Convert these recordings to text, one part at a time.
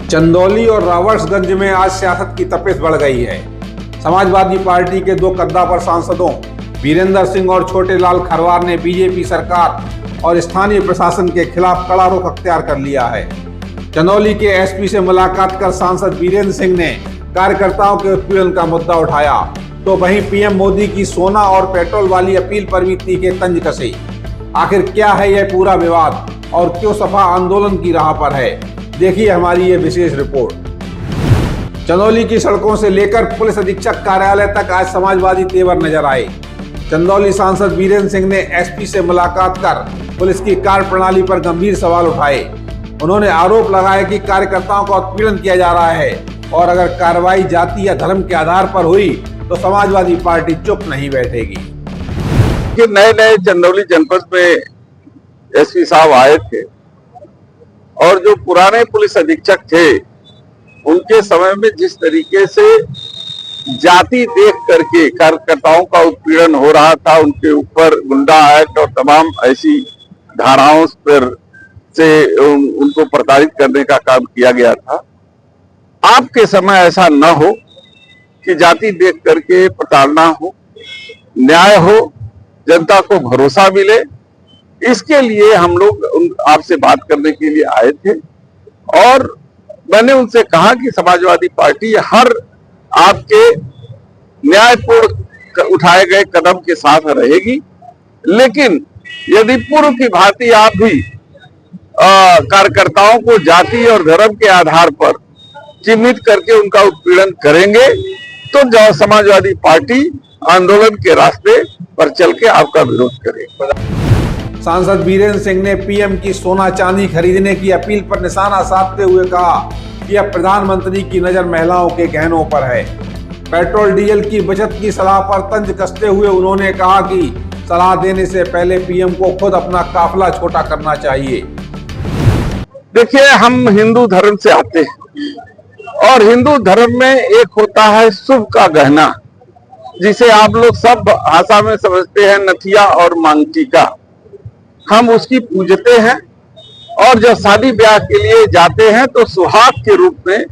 चंदौली और रावर्सगंज में आज सियासत की तपिश बढ़ गई है। समाजवादी पार्टी के दो कद्दावर सांसदों वीरेंद्र सिंह और छोटे लाल खरवार ने बीजेपी सरकार और स्थानीय प्रशासन के खिलाफ कड़ा रुख अख्तियार कर लिया है। चंदौली के एसपी से मुलाकात कर सांसद वीरेंद्र सिंह ने कार्यकर्ताओं के उत्पीड़न का मुद्दा उठाया, तो वहीं पीएम मोदी की सोना और पेट्रोल वाली अपील पर भी तीखे तंज कसे। आखिर क्या है यह पूरा विवाद और क्यों सपा आंदोलन की राह पर है, देखिए हमारी ये विशेष रिपोर्ट। चंदौली की सड़कों से लेकर पुलिस अधीक्षक कार्यालय तक आज समाजवादी तेवर नजर आए। चंदौली सांसद वीरेंद्र सिंह ने एसपी से मुलाकात कर पुलिस की कार्यप्रणाली पर गंभीर सवाल उठाए। उन्होंने आरोप लगाया कि कार्यकर्ताओं का उत्पीड़न किया जा रहा है और अगर कार्रवाई जाति या धर्म के आधार पर हुई तो समाजवादी पार्टी चुप नहीं बैठेगी। नए चंदौली जनपद में एसपी साहब आए थे और जो पुराने पुलिस अधीक्षक थे उनके समय में जिस तरीके से जाति देख करके कार्यकर्ताओं का उत्पीड़न हो रहा था, उनके ऊपर गुंडा एक्ट और तमाम ऐसी धाराओं पर से उनको प्रताड़ित करने का काम किया गया था। आपके समय ऐसा न हो कि जाति देख करके प्रताड़ना हो, न्याय हो, जनता को भरोसा मिले, इसके लिए हम लोग आपसे बात करने के लिए आए थे। और मैंने उनसे कहा कि समाजवादी पार्टी हर आपके न्यायपूर्ण उठाए गए कदम के साथ रहेगी, लेकिन यदि पूर्व की भांति आप भी कार्यकर्ताओं को जाति और धर्म के आधार पर चिन्हित करके उनका उत्पीड़न करेंगे तो समाजवादी पार्टी आंदोलन के रास्ते पर चल के आपका विरोध करेगी। सांसद वीरेंद्र सिंह ने पीएम की सोना चांदी खरीदने की अपील पर निशाना साधते हुए कहा कि अब प्रधानमंत्री की नजर महिलाओं के गहनों पर है। पेट्रोल डीजल की बचत की सलाह पर तंज कसते हुए उन्होंने कहा कि सलाह देने से पहले पीएम को खुद अपना काफिला छोटा करना चाहिए। देखिए, हम हिंदू धर्म से आते हैं और हिंदू धर्म में एक होता है शुभ का गहना, जिसे आप लोग सब भाषा में समझते हैं नथिया और मांगटीका। हम उसकी पूजते हैं और जब शादी ब्याह के लिए जाते हैं तो सुहाग के रूप में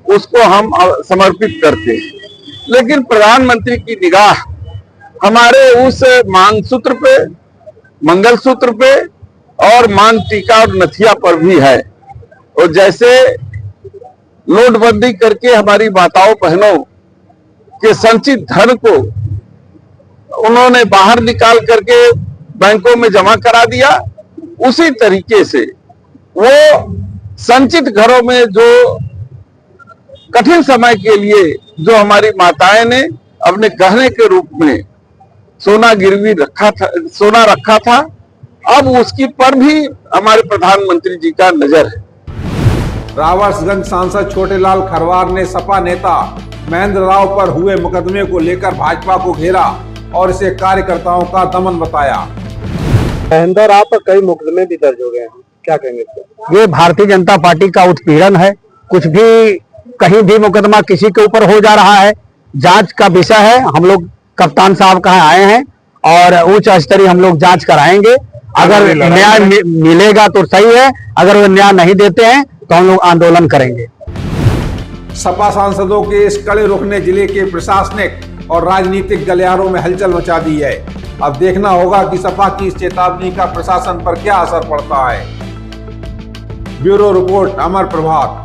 उसको हम समर्पित करते हैं। लेकिन प्रधानमंत्री की निगाह हमारे उस मांगसूत्र पे, मंगलसूत्र पे और मांग टीका और नथिया पर भी है। और जैसे नोटबंदी करके हमारी माताओं बहनों के संचित धन को उन्होंने बाहर निकाल करके बैंकों में जमा करा दिया, उसी तरीके से वो संचित घरों में जो कठिन समय के लिए जो हमारी माताएं ने अपने गहने के रूप में सोना गिरवी रखा था, सोना रखा था, अब उसकी पर भी हमारे प्रधानमंत्री जी का नजर है। रावर्सगंज सांसद छोटे लाल खरवार ने सपा नेता महेंद्र राव पर हुए मुकदमे को लेकर भाजपा को घेरा और इसे कार्यकर्ताओं का दमन बताया। महेंद्र राव पर कई मुकदमे भी दर्ज हो गए हैं, क्या कहेंगे? ये भारतीय जनता पार्टी का उत्पीड़न है। कुछ भी कहीं भी मुकदमा किसी के ऊपर हो जा रहा है, जांच का विषय है। हम लोग कप्तान साहब कहाँ आए हैं और उच्च स्तरीय हम लोग जांच कराएंगे। अगर न्याय मिलेगा तो सही है, अगर वो न्याय नहीं देते हैं तो हम लोग आंदोलन करेंगे। सपा सांसदों के इस कड़े रुख ने जिले के प्रशासनिक और राजनीतिक गलियारों में हलचल मचा दी है। अब देखना होगा कि सपा की इस चेतावनी का प्रशासन पर क्या असर पड़ता है। ब्यूरो रिपोर्ट, अमर प्रभात।